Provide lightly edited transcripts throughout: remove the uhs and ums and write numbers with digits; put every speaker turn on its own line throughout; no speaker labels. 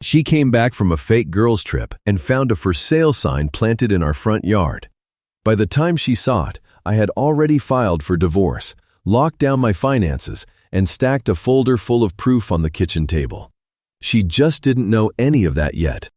She came back from a fake girls' trip and found a for sale sign planted in our front yard. By the time she saw it, I had already filed for divorce, locked down my finances, and stacked a folder full of proof on the kitchen table. She just didn't know any of that yet.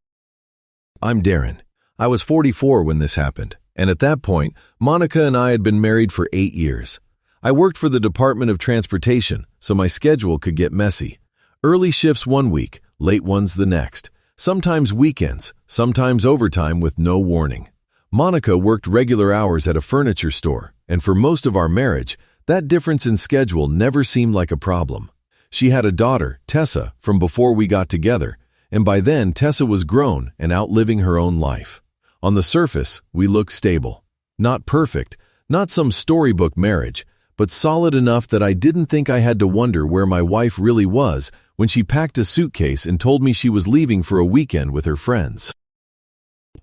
I'm Darren. I was 44 when this happened, and at that point, Monica and I had been married for 8 years. I worked for the Department of Transportation, so my schedule could get messy. Early shifts one week, late ones the next. Sometimes weekends, sometimes overtime with no warning. Monica worked regular hours at a furniture store, and for most of our marriage, that difference in schedule never seemed like a problem. She had a daughter, Tessa, from before we got together, and by then Tessa was grown and outliving her own life. On the surface, we looked stable. Not perfect, not some storybook marriage, but solid enough that I didn't think I had to wonder where my wife really was when she packed a suitcase and told me she was leaving for a weekend with her friends.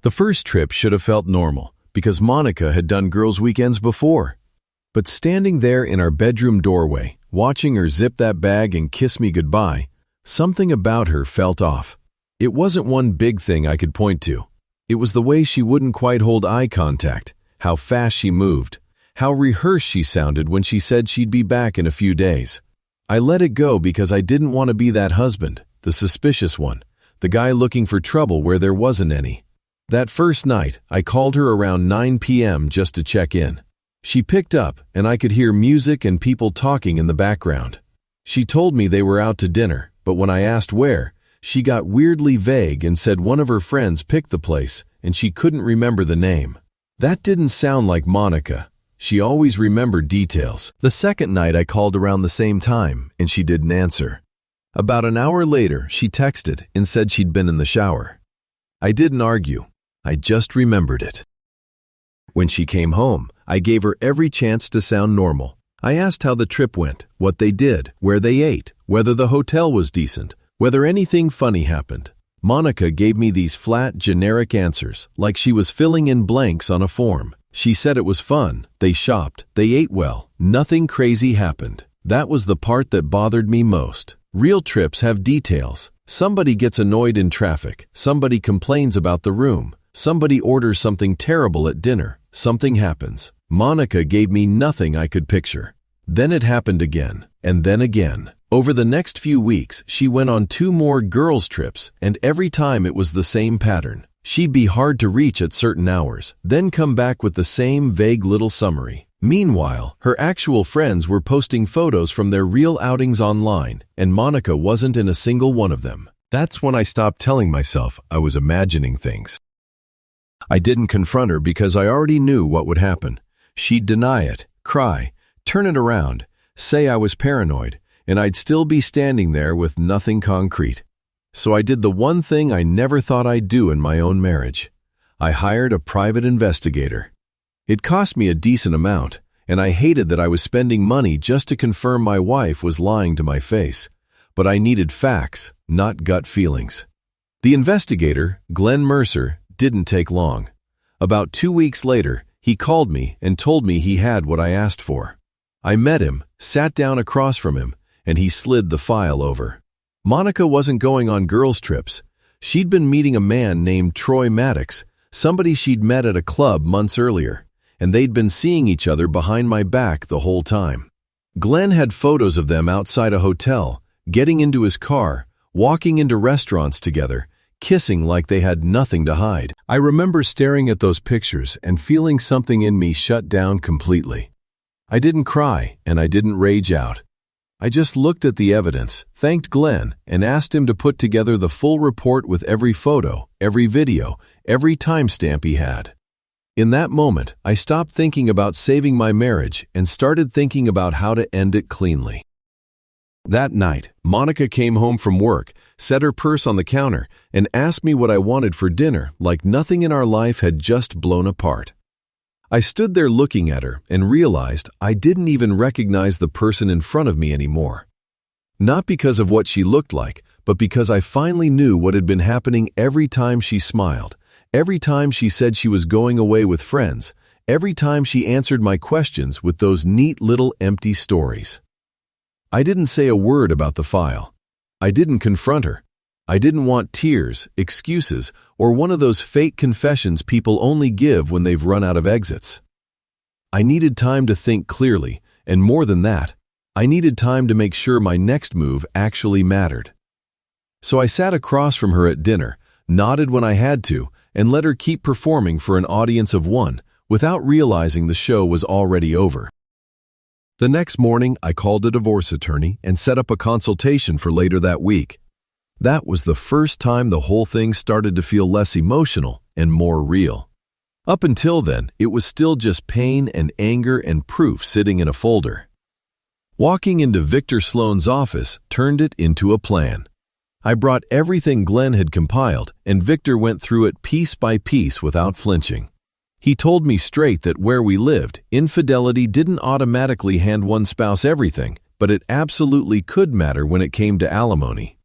The first trip should have felt normal, because Monica had done girls' weekends before. But standing there in our bedroom doorway, watching her zip that bag and kiss me goodbye, something about her felt off. It wasn't one big thing I could point to. It was the way she wouldn't quite hold eye contact, how fast she moved, how rehearsed she sounded when she said she'd be back in a few days. I let it go because I didn't want to be that husband, the suspicious one, the guy looking for trouble where there wasn't any. That first night, I called her around 9 p.m. just to check in. She picked up, and I could hear music and people talking in the background. She told me they were out to dinner, but when I asked where, she got weirdly vague and said one of her friends picked the place, and she couldn't remember the name. That didn't sound like Monica. She always remembered details. The second night I called around the same time, and she didn't answer. About an hour later, she texted and said she'd been in the shower. I didn't argue. I just remembered it. When she came home, I gave her every chance to sound normal. I asked how the trip went, what they did, where they ate, whether the hotel was decent, whether anything funny happened. Monica gave me these flat, generic answers, like she was filling in blanks on a form. She said it was fun, they shopped, they ate well, nothing crazy happened. That was the part that bothered me most. Real trips have details. Somebody gets annoyed in traffic, somebody complains about the room, somebody orders something terrible at dinner, something happens. Monica gave me nothing I could picture. Then it happened again, and then again. Over the next few weeks, she went on 2 more girls' trips, and every time it was the same pattern. She'd be hard to reach at certain hours, then come back with the same vague little summary. Meanwhile, her actual friends were posting photos from their real outings online, and Monica wasn't in a single one of them. That's when I stopped telling myself I was imagining things. I didn't confront her because I already knew what would happen. She'd deny it, cry, turn it around, say I was paranoid, and I'd still be standing there with nothing concrete. So I did the one thing I never thought I'd do in my own marriage. I hired a private investigator. It cost me a decent amount, and I hated that I was spending money just to confirm my wife was lying to my face. But I needed facts, not gut feelings. The investigator, Glenn Mercer, didn't take long. About 2 weeks later, he called me and told me he had what I asked for. I met him, sat down across from him, and he slid the file over. Monica wasn't going on girls' trips. She'd been meeting a man named Troy Maddox, somebody she'd met at a club months earlier, and they'd been seeing each other behind my back the whole time. Glenn had photos of them outside a hotel, getting into his car, walking into restaurants together, kissing like they had nothing to hide. I remember staring at those pictures and feeling something in me shut down completely. I didn't cry and I didn't rage out. I just looked at the evidence, thanked Glenn, and asked him to put together the full report with every photo, every video, every timestamp he had. In that moment, I stopped thinking about saving my marriage and started thinking about how to end it cleanly. That night, Monica came home from work, set her purse on the counter, and asked me what I wanted for dinner like nothing in our life had just blown apart. I stood there looking at her and realized I didn't even recognize the person in front of me anymore. Not because of what she looked like, but because I finally knew what had been happening every time she smiled, every time she said she was going away with friends, every time she answered my questions with those neat little empty stories. I didn't say a word about the file. I didn't confront her. I didn't want tears, excuses, or one of those fake confessions people only give when they've run out of exits. I needed time to think clearly, and more than that, I needed time to make sure my next move actually mattered. So I sat across from her at dinner, nodded when I had to, and let her keep performing for an audience of one, without realizing the show was already over. The next morning, I called a divorce attorney and set up a consultation for later that week. That was the first time the whole thing started to feel less emotional and more real. Up until then, it was still just pain and anger and proof sitting in a folder. Walking into Victor Sloan's office turned it into a plan. I brought everything Glenn had compiled, and Victor went through it piece by piece without flinching. He told me straight that where we lived, infidelity didn't automatically hand one spouse everything, but it absolutely could matter when it came to alimony.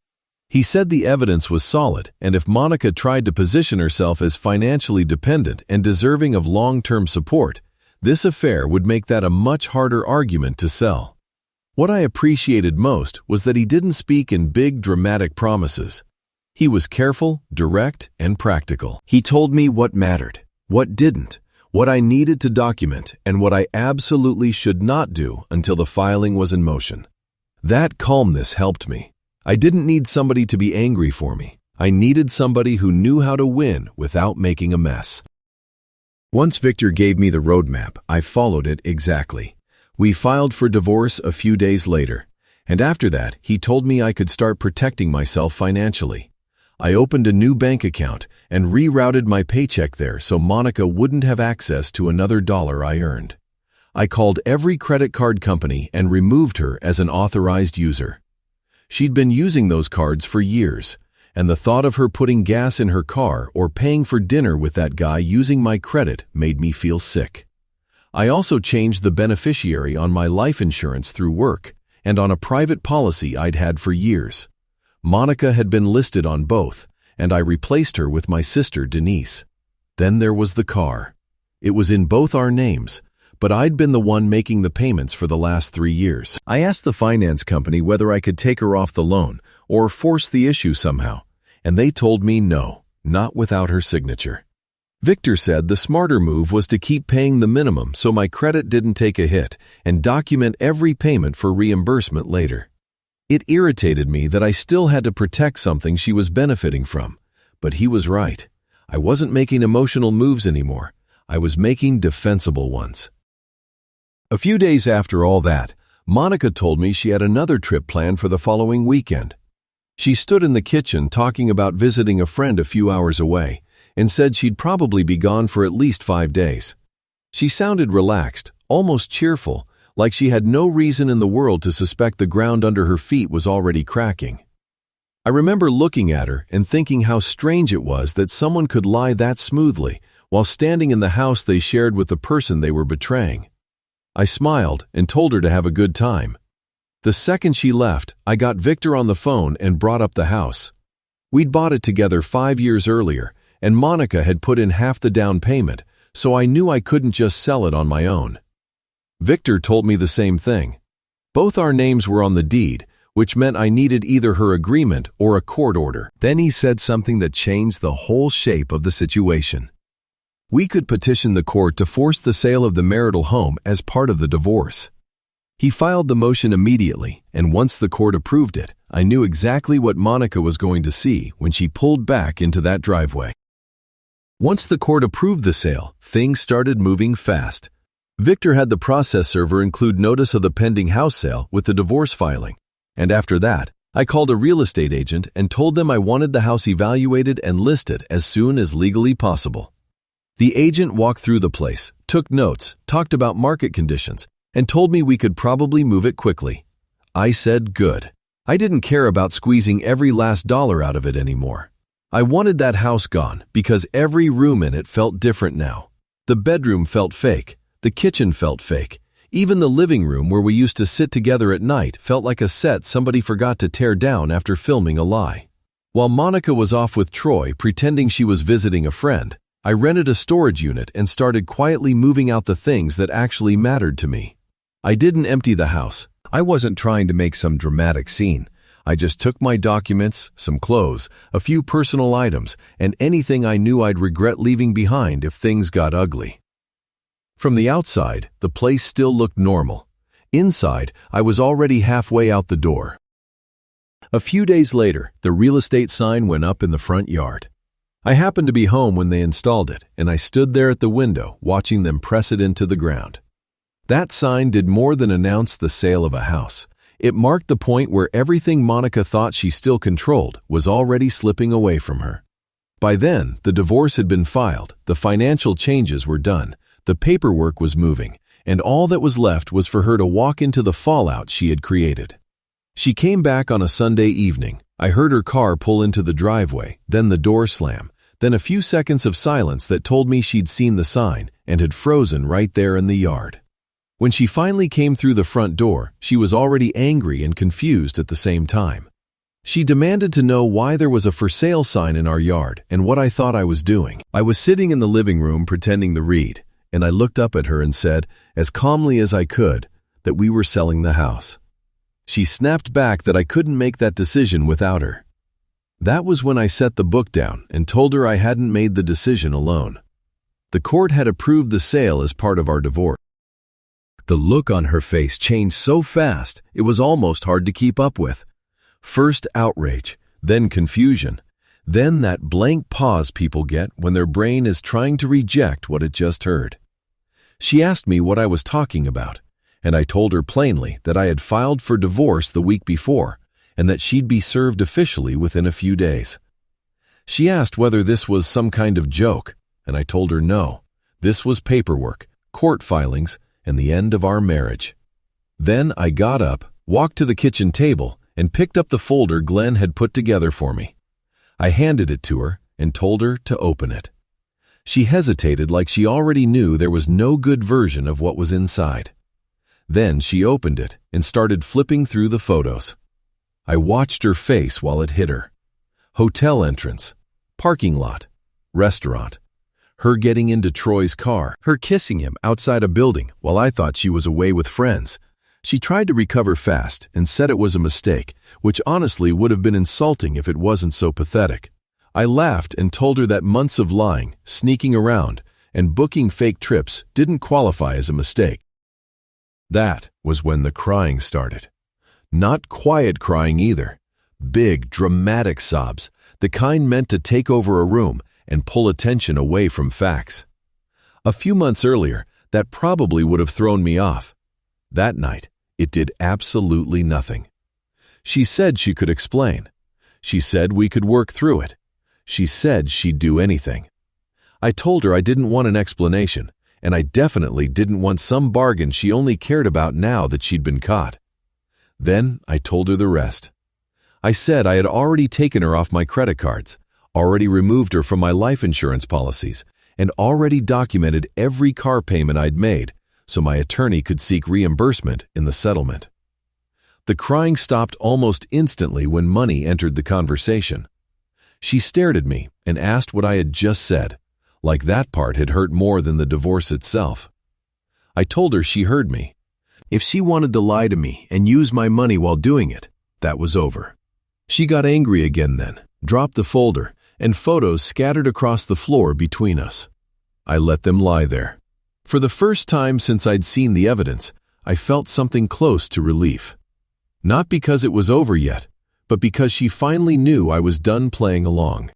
He said the evidence was solid, and if Monica tried to position herself as financially dependent and deserving of long-term support, this affair would make that a much harder argument to sell. What I appreciated most was that he didn't speak in big, dramatic promises. He was careful, direct, and practical. He told me what mattered, what didn't, what I needed to document, and what I absolutely should not do until the filing was in motion. That calmness helped me. I didn't need somebody to be angry for me. I needed somebody who knew how to win without making a mess. Once Victor gave me the roadmap, I followed it exactly. We filed for divorce a few days later, and after that, he told me I could start protecting myself financially. I opened a new bank account and rerouted my paycheck there so Monica wouldn't have access to another dollar I earned. I called every credit card company and removed her as an authorized user. She'd been using those cards for years, and the thought of her putting gas in her car or paying for dinner with that guy using my credit made me feel sick. I also changed the beneficiary on my life insurance through work and on a private policy I'd had for years. Monica had been listed on both, and I replaced her with my sister Denise. Then there was the car. It was in both our names, but I'd been the one making the payments for the last 3 years. I asked the finance company whether I could take her off the loan or force the issue somehow, and they told me no, not without her signature. Victor said the smarter move was to keep paying the minimum so my credit didn't take a hit and document every payment for reimbursement later. It irritated me that I still had to protect something she was benefiting from, but he was right. I wasn't making emotional moves anymore. I was making defensible ones. A few days after all that, Monica told me she had another trip planned for the following weekend. She stood in the kitchen talking about visiting a friend a few hours away and said she'd probably be gone for at least 5 days. She sounded relaxed, almost cheerful, like she had no reason in the world to suspect the ground under her feet was already cracking. I remember looking at her and thinking how strange it was that someone could lie that smoothly while standing in the house they shared with the person they were betraying. I smiled and told her to have a good time. The second she left, I got Victor on the phone and brought up the house. We'd bought it together 5 years earlier, and Monica had put in half the down payment, so I knew I couldn't just sell it on my own. Victor told me the same thing. Both our names were on the deed, which meant I needed either her agreement or a court order. Then he said something that changed the whole shape of the situation. We could petition the court to force the sale of the marital home as part of the divorce. He filed the motion immediately, and once the court approved it, I knew exactly what Monica was going to see when she pulled back into that driveway. Once the court approved the sale, things started moving fast. Victor had the process server include notice of the pending house sale with the divorce filing, and after that, I called a real estate agent and told them I wanted the house evaluated and listed as soon as legally possible. The agent walked through the place, took notes, talked about market conditions, and told me we could probably move it quickly. I said good. I didn't care about squeezing every last dollar out of it anymore. I wanted that house gone because every room in it felt different now. The bedroom felt fake. The kitchen felt fake. Even the living room where we used to sit together at night felt like a set somebody forgot to tear down after filming a lie. While Monica was off with Troy pretending she was visiting a friend, I rented a storage unit and started quietly moving out the things that actually mattered to me. I didn't empty the house. I wasn't trying to make some dramatic scene. I just took my documents, some clothes, a few personal items, and anything I knew I'd regret leaving behind if things got ugly. From the outside, the place still looked normal. Inside, I was already halfway out the door. A few days later, the real estate sign went up in the front yard. I happened to be home when they installed it, and I stood there at the window watching them press it into the ground. That sign did more than announce the sale of a house. It marked the point where everything Monica thought she still controlled was already slipping away from her. By then, the divorce had been filed, the financial changes were done, the paperwork was moving, and all that was left was for her to walk into the fallout she had created. She came back on a Sunday evening. I heard her car pull into the driveway, then the door slam, then a few seconds of silence that told me she'd seen the sign and had frozen right there in the yard. When she finally came through the front door, she was already angry and confused at the same time. She demanded to know why there was a for sale sign in our yard and what I thought I was doing. I was sitting in the living room pretending to read, and I looked up at her and said, as calmly as I could, that we were selling the house. She snapped back that I couldn't make that decision without her. That was when I set the book down and told her I hadn't made the decision alone. The court had approved the sale as part of our divorce. The look on her face changed so fast, it was almost hard to keep up with. First outrage, then confusion, then that blank pause people get when their brain is trying to reject what it just heard. She asked me what I was talking about, and I told her plainly that I had filed for divorce the week before and that she'd be served officially within a few days. She asked whether this was some kind of joke, and I told her no. This was paperwork, court filings, and the end of our marriage. Then I got up, walked to the kitchen table, and picked up the folder Glenn had put together for me. I handed it to her and told her to open it. She hesitated like she already knew there was no good version of what was inside. Then she opened it and started flipping through the photos. I watched her face while it hit her. Hotel entrance, parking lot, restaurant, her getting into Troy's car, her kissing him outside a building while I thought she was away with friends. She tried to recover fast and said it was a mistake, which honestly would have been insulting if it wasn't so pathetic. I laughed and told her that months of lying, sneaking around, and booking fake trips didn't qualify as a mistake. That was when the crying started. Not quiet crying either. Big, dramatic sobs, the kind meant to take over a room and pull attention away from facts. A few months earlier, that probably would have thrown me off. That night, it did absolutely nothing. She said she could explain. She said we could work through it. She said she'd do anything. I told her I didn't want an explanation, and I definitely didn't want some bargain she only cared about now that she'd been caught. Then I told her the rest. I said I had already taken her off my credit cards, already removed her from my life insurance policies, and already documented every car payment I'd made so my attorney could seek reimbursement in the settlement. The crying stopped almost instantly when money entered the conversation. She stared at me and asked what I had just said, like that part had hurt more than the divorce itself. I told her she heard me. If she wanted to lie to me and use my money while doing it, that was over. She got angry again then, dropped the folder, and photos scattered across the floor between us. I let them lie there. For the first time since I'd seen the evidence, I felt something close to relief. Not because it was over yet, but because she finally knew I was done playing along.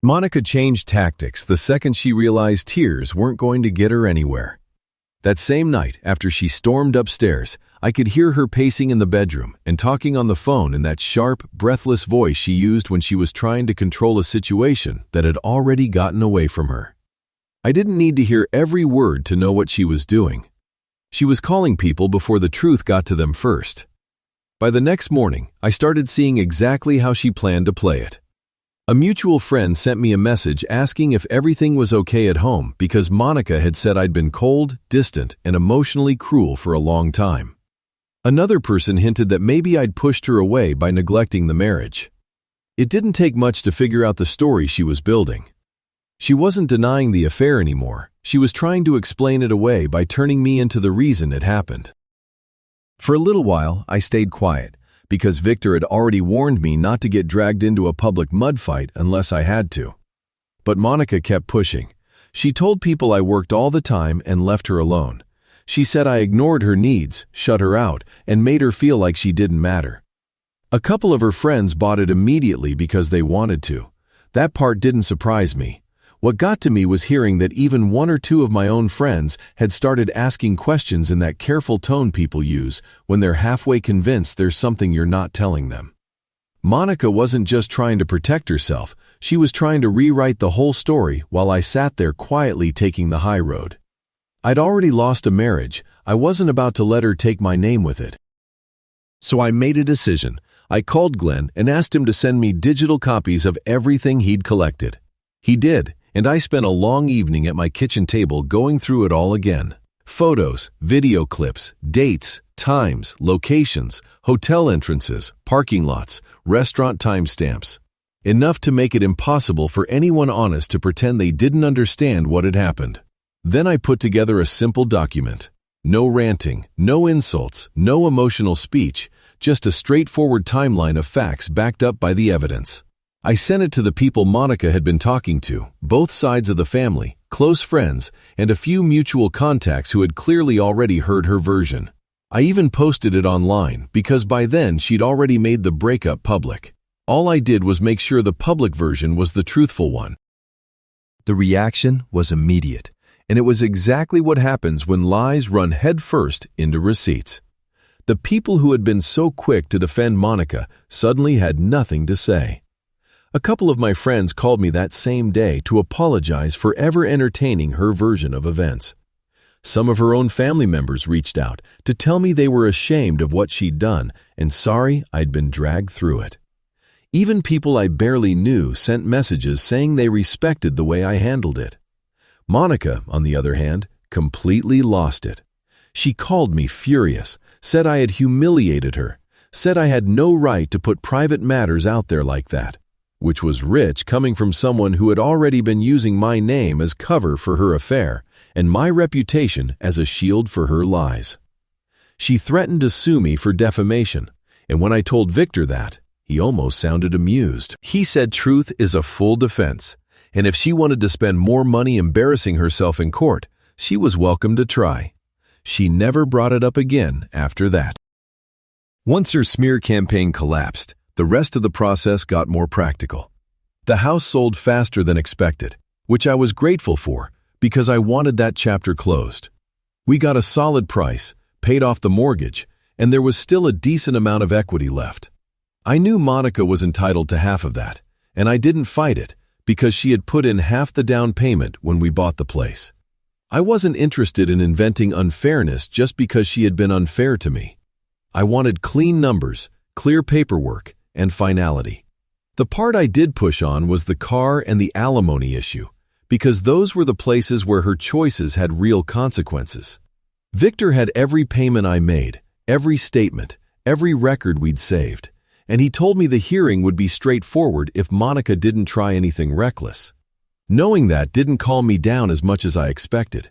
Monica changed tactics the second she realized tears weren't going to get her anywhere. That same night, after she stormed upstairs, I could hear her pacing in the bedroom and talking on the phone in that sharp, breathless voice she used when she was trying to control a situation that had already gotten away from her. I didn't need to hear every word to know what she was doing. She was calling people before the truth got to them first. By the next morning, I started seeing exactly how she planned to play it. A mutual friend sent me a message asking if everything was okay at home because Monica had said I'd been cold, distant, and emotionally cruel for a long time. Another person hinted that maybe I'd pushed her away by neglecting the marriage. It didn't take much to figure out the story she was building. She wasn't denying the affair anymore. She was trying to explain it away by turning me into the reason it happened. For a little while, I stayed quiet, because Victor had already warned me not to get dragged into a public mud fight unless I had to. But Monica kept pushing. She told people I worked all the time and left her alone. She said I ignored her needs, shut her out, and made her feel like she didn't matter. A couple of her friends bought it immediately because they wanted to. That part didn't surprise me. What got to me was hearing that even one or two of my own friends had started asking questions in that careful tone people use when they're halfway convinced there's something you're not telling them. Monica wasn't just trying to protect herself, she was trying to rewrite the whole story while I sat there quietly taking the high road. I'd already lost a marriage, I wasn't about to let her take my name with it. So I made a decision. I called Glenn and asked him to send me digital copies of everything he'd collected. He did, and I spent a long evening at my kitchen table going through it all again. Photos, video clips, dates, times, locations, hotel entrances, parking lots, restaurant timestamps. Enough to make it impossible for anyone honest to pretend they didn't understand what had happened. Then I put together a simple document. No ranting, no insults, no emotional speech, just a straightforward timeline of facts backed up by the evidence. I sent it to the people Monica had been talking to, both sides of the family, close friends, and a few mutual contacts who had clearly already heard her version. I even posted it online because by then she'd already made the breakup public. All I did was make sure the public version was the truthful one. The reaction was immediate, and it was exactly what happens when lies run headfirst into receipts. The people who had been so quick to defend Monica suddenly had nothing to say. A couple of my friends called me that same day to apologize for ever entertaining her version of events. Some of her own family members reached out to tell me they were ashamed of what she'd done and sorry I'd been dragged through it. Even people I barely knew sent messages saying they respected the way I handled it. Monica, on the other hand, completely lost it. She called me furious, said I had humiliated her, said I had no right to put private matters out there like that. Which was rich coming from someone who had already been using my name as cover for her affair and my reputation as a shield for her lies. She threatened to sue me for defamation, and when I told Victor that, he almost sounded amused. He said truth is a full defense, and if she wanted to spend more money embarrassing herself in court, she was welcome to try. She never brought it up again after that. Once her smear campaign collapsed, the rest of the process got more practical. The house sold faster than expected, which I was grateful for because I wanted that chapter closed. We got a solid price, paid off the mortgage, and there was still a decent amount of equity left. I knew Monica was entitled to half of that, and I didn't fight it because she had put in half the down payment when we bought the place. I wasn't interested in inventing unfairness just because she had been unfair to me. I wanted clean numbers, clear paperwork, and finality. The part I did push on was the car and the alimony issue, because those were the places where her choices had real consequences. Victor had every payment I made, every statement, every record we'd saved, and he told me the hearing would be straightforward if Monica didn't try anything reckless. Knowing that didn't calm me down as much as I expected.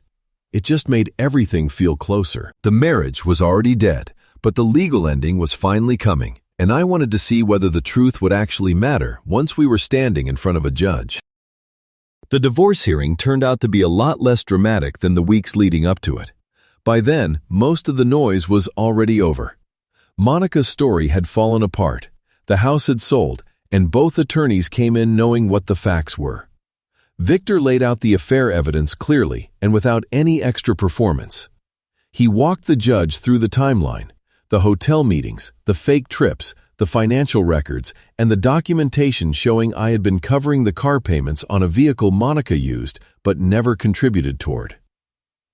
It just made everything feel closer. The marriage was already dead, but the legal ending was finally coming, and I wanted to see whether the truth would actually matter once we were standing in front of a judge. The divorce hearing turned out to be a lot less dramatic than the weeks leading up to it. By then, most of the noise was already over. Monica's story had fallen apart, the house had sold, and both attorneys came in knowing what the facts were. Victor laid out the affair evidence clearly and without any extra performance. He walked the judge through the timeline, the hotel meetings, the fake trips, the financial records, and the documentation showing I had been covering the car payments on a vehicle Monica used but never contributed toward.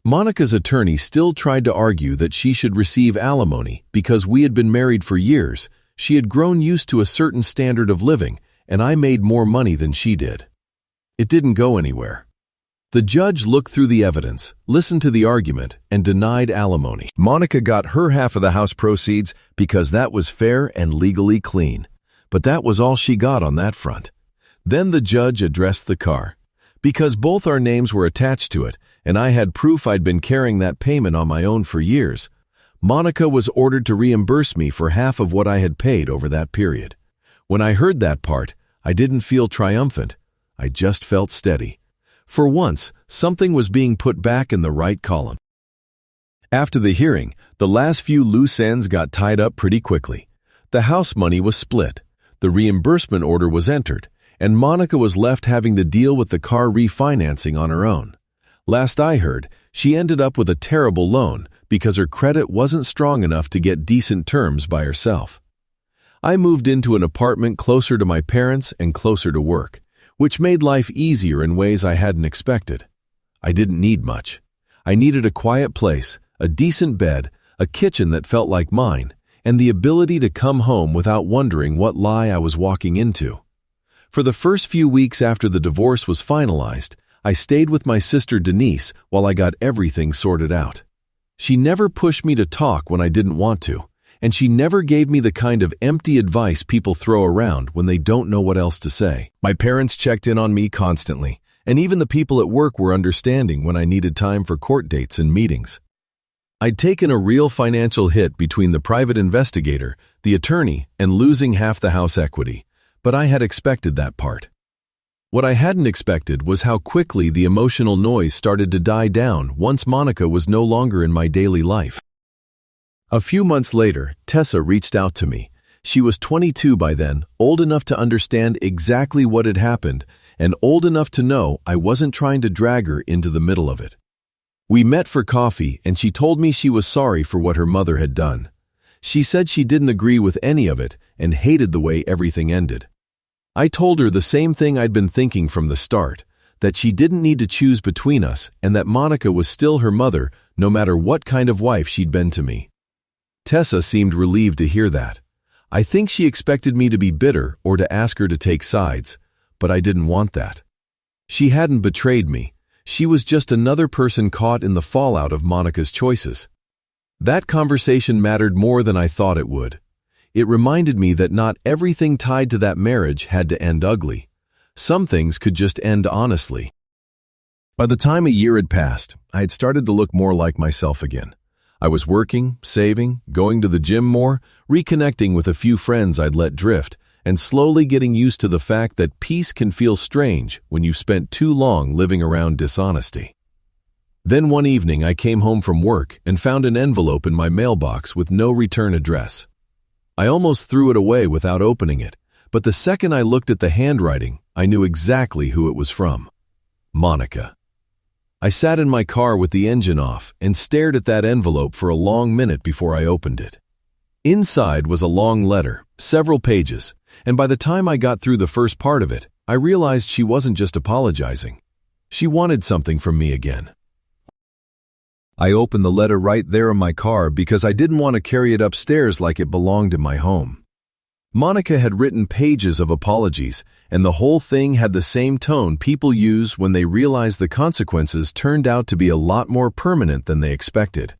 Monica's attorney still tried to argue that she should receive alimony because we had been married for years, she had grown used to a certain standard of living, and I made more money than she did. It didn't go anywhere. The judge looked through the evidence, listened to the argument, and denied alimony. Monica got her half of the house proceeds because that was fair and legally clean. But that was all she got on that front. Then the judge addressed the car. Because both our names were attached to it, and I had proof I'd been carrying that payment on my own for years, Monica was ordered to reimburse me for half of what I had paid over that period. When I heard that part, I didn't feel triumphant. I just felt steady. For once, something was being put back in the right column. After the hearing, the last few loose ends got tied up pretty quickly. The house money was split, the reimbursement order was entered, and Monica was left having to deal with the car refinancing on her own. Last I heard, she ended up with a terrible loan because her credit wasn't strong enough to get decent terms by herself. I moved into an apartment closer to my parents and closer to work, which made life easier in ways I hadn't expected. I didn't need much. I needed a quiet place, a decent bed, a kitchen that felt like mine, and the ability to come home without wondering what lie I was walking into. For the first few weeks after the divorce was finalized, I stayed with my sister Denise while I got everything sorted out. She never pushed me to talk when I didn't want to, and she never gave me the kind of empty advice people throw around when they don't know what else to say. My parents checked in on me constantly, and even the people at work were understanding when I needed time for court dates and meetings. I'd taken a real financial hit between the private investigator, the attorney, and losing half the house equity, but I had expected that part. What I hadn't expected was how quickly the emotional noise started to die down once Monica was no longer in my daily life. A few months later, Tessa reached out to me. She was 22 by then, old enough to understand exactly what had happened, and old enough to know I wasn't trying to drag her into the middle of it. We met for coffee, and she told me she was sorry for what her mother had done. She said she didn't agree with any of it and hated the way everything ended. I told her the same thing I'd been thinking from the start, that she didn't need to choose between us and that Monica was still her mother no matter what kind of wife she'd been to me. Tessa seemed relieved to hear that. I think she expected me to be bitter or to ask her to take sides, but I didn't want that. She hadn't betrayed me. She was just another person caught in the fallout of Monica's choices. That conversation mattered more than I thought it would. It reminded me that not everything tied to that marriage had to end ugly. Some things could just end honestly. By the time a year had passed, I had started to look more like myself again. I was working, saving, going to the gym more, reconnecting with a few friends I'd let drift, and slowly getting used to the fact that peace can feel strange when you've spent too long living around dishonesty. Then one evening I came home from work and found an envelope in my mailbox with no return address. I almost threw it away without opening it, but the second I looked at the handwriting, I knew exactly who it was from. Monica. I sat in my car with the engine off and stared at that envelope for a long minute before I opened it. Inside was a long letter, several pages, and by the time I got through the first part of it, I realized she wasn't just apologizing. She wanted something from me again. I opened the letter right there in my car because I didn't want to carry it upstairs like it belonged in my home. Monica had written pages of apologies, and the whole thing had the same tone people use when they realize the consequences turned out to be a lot more permanent than they expected.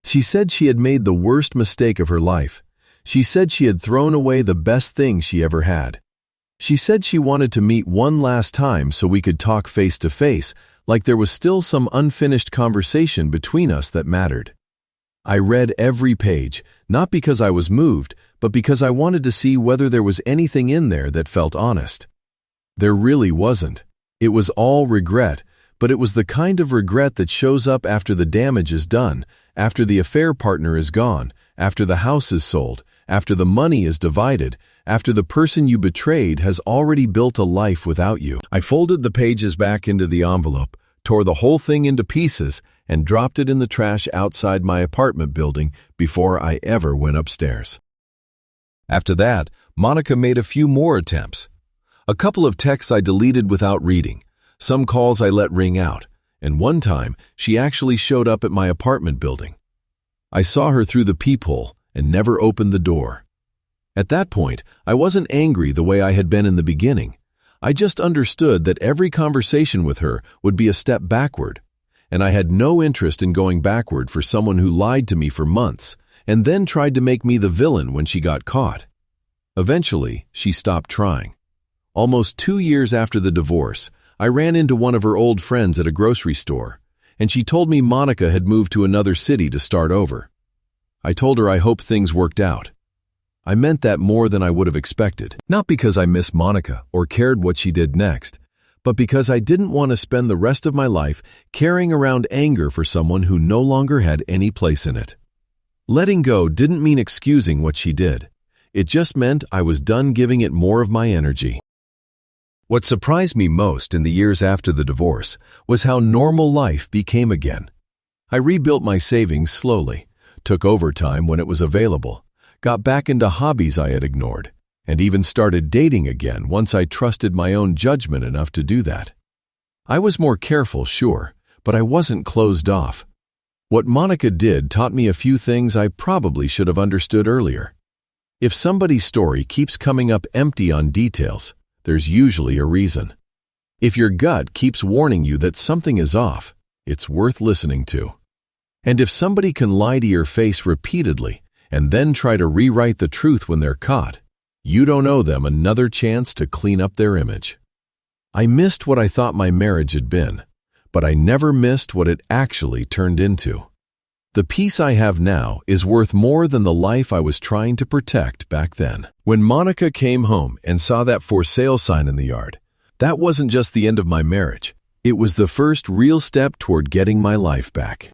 She said she had made the worst mistake of her life. She said she had thrown away the best thing she ever had. She said she wanted to meet one last time so we could talk face to face, like there was still some unfinished conversation between us that mattered. I read every page, not because I was moved, but because I wanted to see whether there was anything in there that felt honest. There really wasn't. It was all regret, but it was the kind of regret that shows up after the damage is done, after the affair partner is gone, after the house is sold, after the money is divided, after the person you betrayed has already built a life without you. I folded the pages back into the envelope, tore the whole thing into pieces, and dropped it in the trash outside my apartment building before I ever went upstairs. After that, Monica made a few more attempts. A couple of texts I deleted without reading, some calls I let ring out, and one time she actually showed up at my apartment building. I saw her through the peephole and never opened the door. At that point, I wasn't angry the way I had been in the beginning. I just understood that every conversation with her would be a step backward, and I had no interest in going backward for someone who lied to me for months and then tried to make me the villain when she got caught. Eventually, she stopped trying. Almost 2 years after the divorce, I ran into one of her old friends at a grocery store, and she told me Monica had moved to another city to start over. I told her I hoped things worked out. I meant that more than I would have expected, not because I missed Monica or cared what she did next, but because I didn't want to spend the rest of my life carrying around anger for someone who no longer had any place in it. Letting go didn't mean excusing what she did. It just meant I was done giving it more of my energy. What surprised me most in the years after the divorce was how normal life became again. I rebuilt my savings slowly, took overtime when it was available, got back into hobbies I had ignored, and even started dating again once I trusted my own judgment enough to do that. I was more careful, sure, but I wasn't closed off. What Monica did taught me a few things I probably should have understood earlier. If somebody's story keeps coming up empty on details, there's usually a reason. If your gut keeps warning you that something is off, it's worth listening to. And if somebody can lie to your face repeatedly and then try to rewrite the truth when they're caught, you don't owe them another chance to clean up their image. I missed what I thought my marriage had been, but I never missed what it actually turned into. The peace I have now is worth more than the life I was trying to protect back then. When Monica came home and saw that for sale sign in the yard, that wasn't just the end of my marriage. It was the first real step toward getting my life back.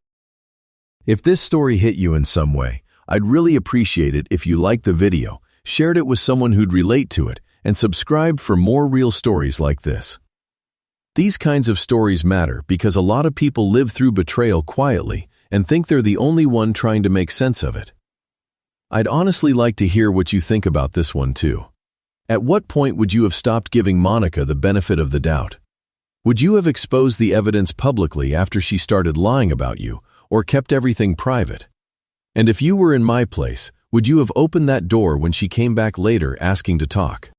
If this story hit you in some way, I'd really appreciate it if you liked the video, shared it with someone who'd relate to it, and subscribed for more real stories like this. These kinds of stories matter because a lot of people live through betrayal quietly and think they're the only one trying to make sense of it. I'd honestly like to hear what you think about this one too. At what point would you have stopped giving Monica the benefit of the doubt? Would you have exposed the evidence publicly after she started lying about you, or kept everything private? And if you were in my place, would you have opened that door when she came back later asking to talk?